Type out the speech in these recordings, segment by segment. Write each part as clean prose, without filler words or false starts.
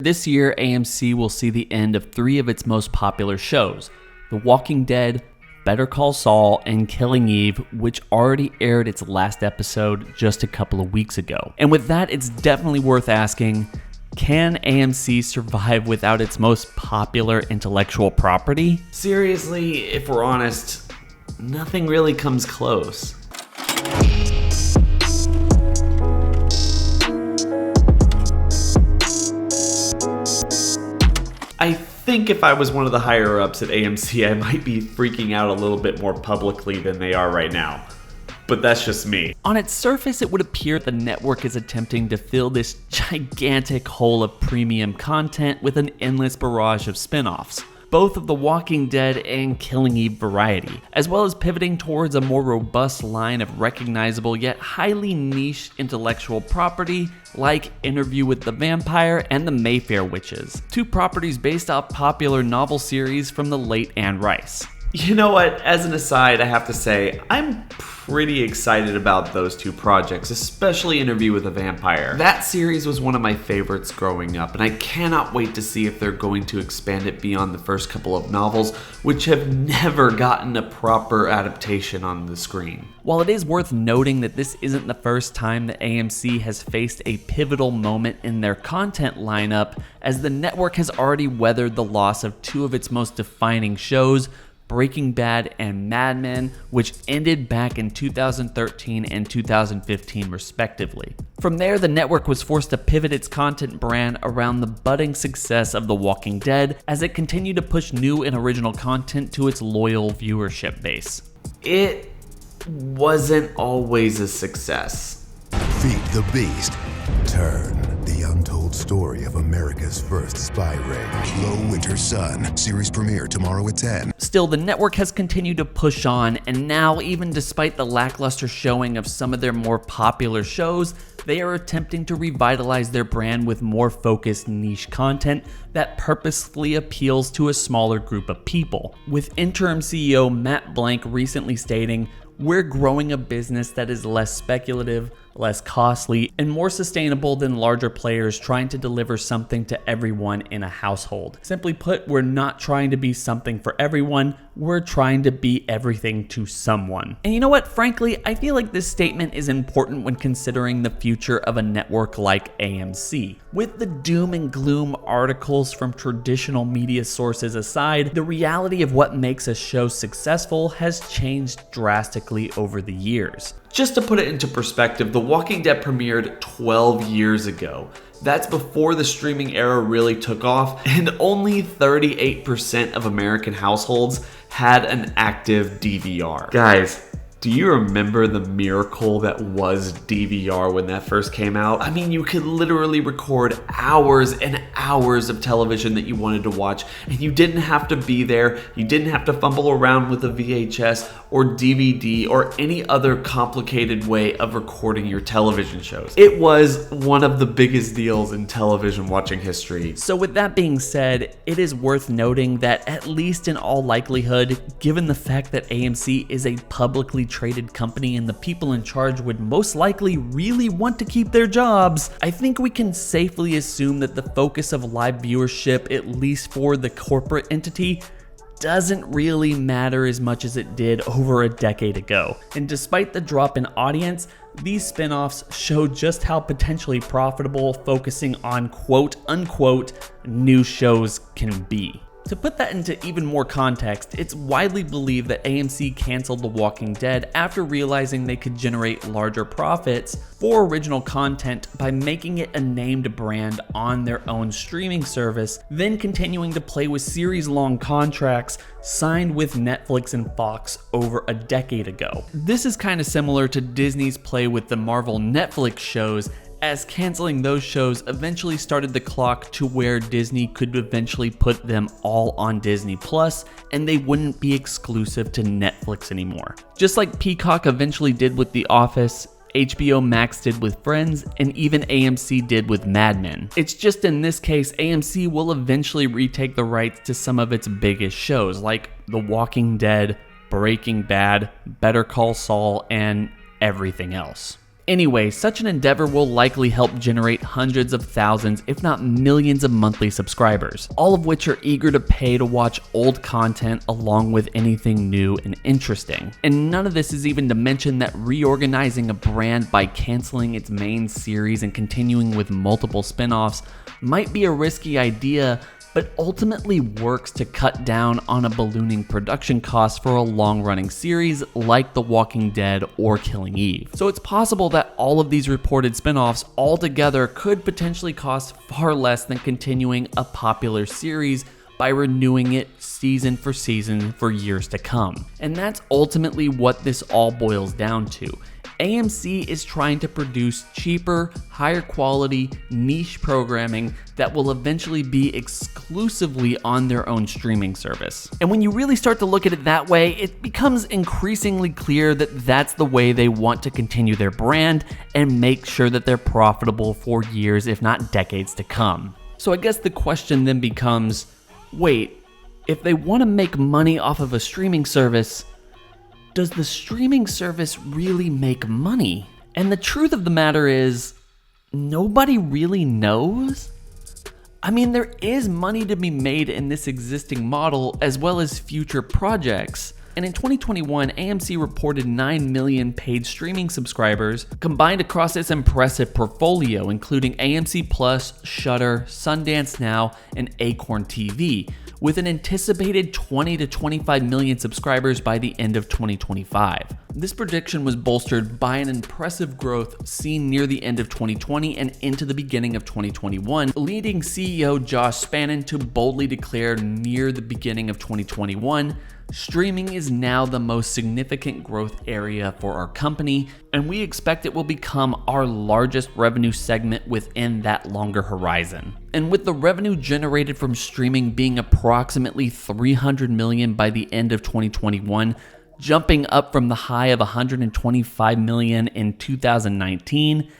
This year, AMC will see the end of 3 of its most popular shows, The Walking Dead, Better Call Saul, and Killing Eve, which already aired its last episode just a couple of weeks ago. And with that, it's definitely worth asking, can AMC survive without its most popular intellectual property? Seriously, if we're honest, nothing really comes close. I think if I was one of the higher ups at AMC, I might be freaking out a little bit more publicly than they are right now. But that's just me. On its surface, it would appear the network is attempting to fill this gigantic hole of premium content with an endless barrage of spin-offs, both of The Walking Dead and Killing Eve variety, as well as pivoting towards a more robust line of recognizable yet highly niche intellectual property like Interview with the Vampire and The Mayfair Witches, 2 properties based off popular novel series from the late Anne Rice. You know what, as an aside, I have to say, I'm pretty excited about those 2 projects, especially Interview with a Vampire. That series was one of my favorites growing up, and I cannot wait to see if they're going to expand it beyond the first couple of novels, which have never gotten a proper adaptation on the screen. While it is worth noting that this isn't the first time that AMC has faced a pivotal moment in their content lineup, as the network has already weathered the loss of 2 of its most defining shows, Breaking Bad and Mad Men, which ended back in 2013 and 2015 respectively. From there, the network was forced to pivot its content brand around the budding success of The Walking Dead as it continued to push new and original content to its loyal viewership base. It wasn't always a success. Feed the beast. Turn the untold story of America's first spy ring. Low Winter Sun. Series premiere tomorrow at 10. Still, the network has continued to push on, and now, even despite the lackluster showing of some of their more popular shows, they are attempting to revitalize their brand with more focused niche content that purposefully appeals to a smaller group of people. With interim CEO Matt Blank recently stating, "We're growing a business that is less speculative, less costly, and more sustainable than larger players trying to deliver something to everyone in a household." Simply put, we're not trying to be something for everyone, we're trying to be everything to someone. And you know what? Frankly, I feel like this statement is important when considering the future of a network like AMC. With the doom and gloom articles from traditional media sources aside, the reality of what makes a show successful has changed drastically over the years. Just to put it into perspective, The Walking Dead premiered 12 years ago. That's before the streaming era really took off, and only 38% of American households had an active DVR. Guys, do you remember the miracle that was DVR when that first came out? I mean, you could literally record hours and hours of television that you wanted to watch, and you didn't have to be there, you didn't have to fumble around with a VHS or DVD or any other complicated way of recording your television shows. It was one of the biggest deals in television watching history. So with that being said, it is worth noting that at least in all likelihood, given the fact that AMC is a publicly traded company and the people in charge would most likely really want to keep their jobs, I think we can safely assume that the focus of live viewership, at least for the corporate entity, doesn't really matter as much as it did over a decade ago. And despite the drop in audience, these spin-offs show just how potentially profitable focusing on quote-unquote new shows can be. To put that into even more context, it's widely believed that AMC canceled The Walking Dead after realizing they could generate larger profits for original content by making it a named brand on their own streaming service, then continuing to play with series-long contracts signed with Netflix and Fox over a decade ago. This is kind of similar to Disney's play with the Marvel Netflix shows, as canceling those shows eventually started the clock to where Disney could eventually put them all on Disney Plus, and they wouldn't be exclusive to Netflix anymore. Just like Peacock eventually did with The Office, HBO Max did with Friends, and even AMC did with Mad Men. It's just in this case, AMC will eventually retake the rights to some of its biggest shows, like The Walking Dead, Breaking Bad, Better Call Saul, and everything else. Anyway, such an endeavor will likely help generate hundreds of thousands, if not millions of monthly subscribers, all of which are eager to pay to watch old content along with anything new and interesting. And none of this is even to mention that reorganizing a brand by canceling its main series and continuing with multiple spin-offs might be a risky idea, but ultimately works to cut down on a ballooning production cost for a long-running series like The Walking Dead or Killing Eve. So it's possible that all of these reported spin-offs altogether could potentially cost far less than continuing a popular series by renewing it season for season for years to come. And that's ultimately what this all boils down to. AMC is trying to produce cheaper, higher quality, niche programming that will eventually be exclusively on their own streaming service. And when you really start to look at it that way, it becomes increasingly clear that that's the way they want to continue their brand and make sure that they're profitable for years, if not decades to come. So I guess the question then becomes, wait, if they want to make money off of a streaming service, does the streaming service really make money? And the truth of the matter is, nobody really knows. I mean, there is money to be made in this existing model as well as future projects. And in 2021, AMC reported 9 million paid streaming subscribers combined across its impressive portfolio, including AMC Plus, Shudder, Sundance Now, and Acorn TV, with an anticipated 20 to 25 million subscribers by the end of 2025. This prediction was bolstered by an impressive growth seen near the end of 2020 and into the beginning of 2021, leading CEO Josh Spannon to boldly declare near the beginning of 2021, streaming is now the most significant growth area for our company, and we expect it will become our largest revenue segment within that longer horizon. And with the revenue generated from streaming being approximately $300 million by the end of 2021, jumping up from the high of $125 million in 2019,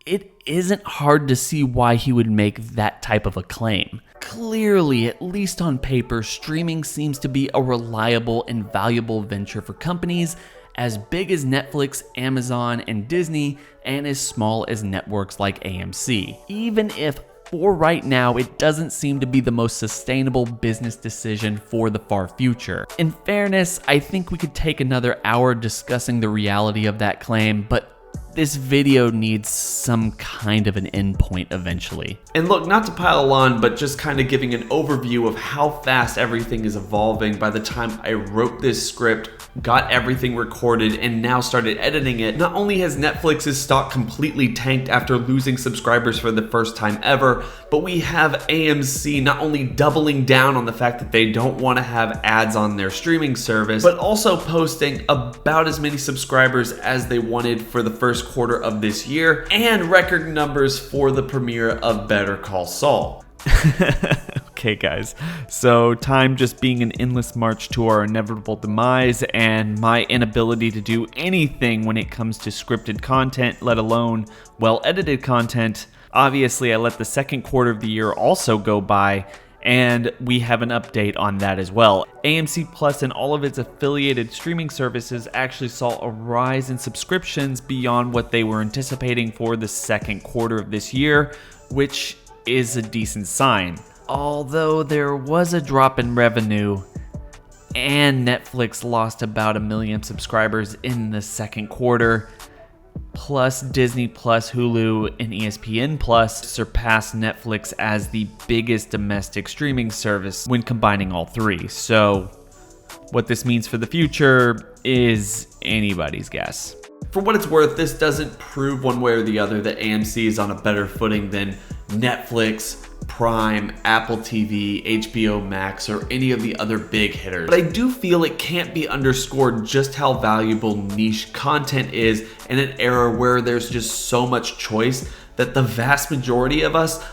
it isn't hard to see why he would make that type of a claim. Clearly, at least on paper, streaming seems to be a reliable and valuable venture for companies as big as Netflix, Amazon, and Disney, and as small as networks like AMC. Even if, for right now, it doesn't seem to be the most sustainable business decision for the far future. In fairness, I think we could take another hour discussing the reality of that claim, but this video needs some kind of an endpoint eventually. And look, not to pile on, but just kind of giving an overview of how fast everything is evolving. By the time I wrote this script, got everything recorded, and now started editing it, not only has Netflix's stock completely tanked after losing subscribers for the first time ever, but we have AMC not only doubling down on the fact that they don't want to have ads on their streaming service, but also posting about as many subscribers as they wanted for the first quarter of this year, and record numbers for the premiere of Better Call Saul. Okay guys, so time just being an endless march to our inevitable demise, and my inability to do anything when it comes to scripted content, let alone well-edited content. Obviously, I let the second quarter of the year also go by, and we have an update on that as well. AMC Plus and all of its affiliated streaming services actually saw a rise in subscriptions beyond what they were anticipating for the second quarter of this year, which is a decent sign. Although there was a drop in revenue, and Netflix lost about 1 million subscribers in the second quarter, plus Disney Plus, Hulu, and ESPN Plus surpassed Netflix as the biggest domestic streaming service when combining all three. So what this means for the future is anybody's guess. For what it's worth, this doesn't prove one way or the other that AMC is on a better footing than Netflix, Prime, Apple TV, HBO Max, or any of the other big hitters. But I do feel it can't be underscored just how valuable niche content is in an era where there's just so much choice that the vast majority of us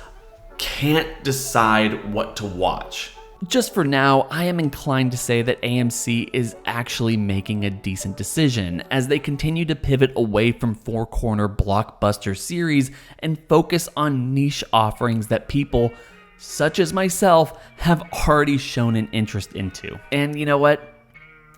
can't decide what to watch. Just for now, I am inclined to say that AMC is actually making a decent decision as they continue to pivot away from four-corner blockbuster series and focus on niche offerings that people, such as myself, have already shown an interest into. And you know what?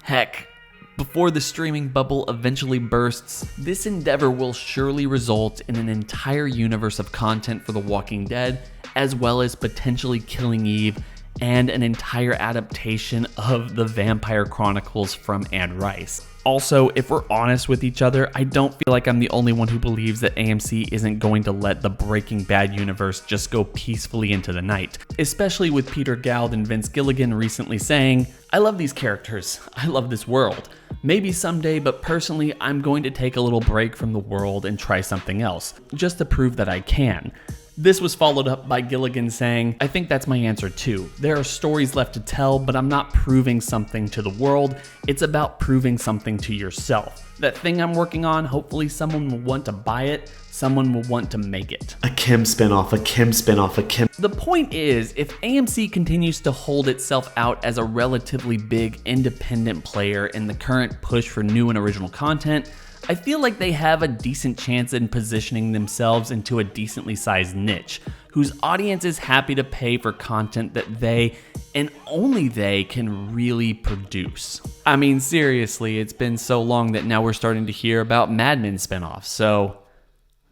Heck, Before the streaming bubble eventually bursts, this endeavor will surely result in an entire universe of content for The Walking Dead, as well as potentially Killing Eve, and an entire adaptation of the Vampire Chronicles from Anne Rice. Also, if we're honest with each other, I don't feel like I'm the only one who believes that AMC isn't going to let the Breaking Bad universe just go peacefully into the night, especially with Peter Gald and Vince Gilligan recently saying, "I love these characters, I love this world. Maybe someday, but personally, I'm going to take a little break from the world and try something else, just to prove that I can." This was followed up by Gilligan saying, "I think that's my answer too. There are stories left to tell, but I'm not proving something to the world. It's about proving something to yourself. That thing I'm working on, hopefully someone will want to buy it, someone will want to make it." A Kim spinoff, a Kim spinoff, a Kim. The point is, if AMC continues to hold itself out as a relatively big independent player in the current push for new and original content, I feel like they have a decent chance in positioning themselves into a decently sized niche, whose audience is happy to pay for content that they, and only they, can really produce. I mean, seriously, it's been so long that now we're starting to hear about Mad Men spinoffs, so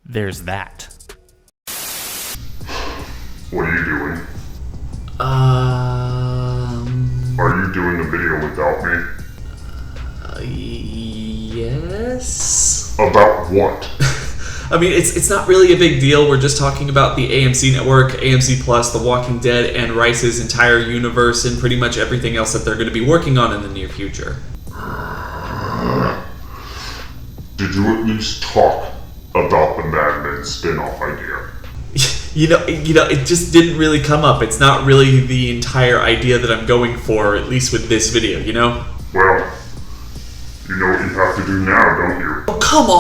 there's that. What are you doing? Are you doing a video without me? Yes? About what? I mean, it's not really a big deal. We're just talking about the AMC Network, AMC Plus, The Walking Dead, and Rice's entire universe, and pretty much everything else that they're going to be working on in the near future. Did you at least talk about the Mad Men spin-off idea? You know, it just didn't really come up. It's not really the entire idea that I'm going for, at least with this video, you know? Well, you know what you have to do now, don't you? Oh, come on!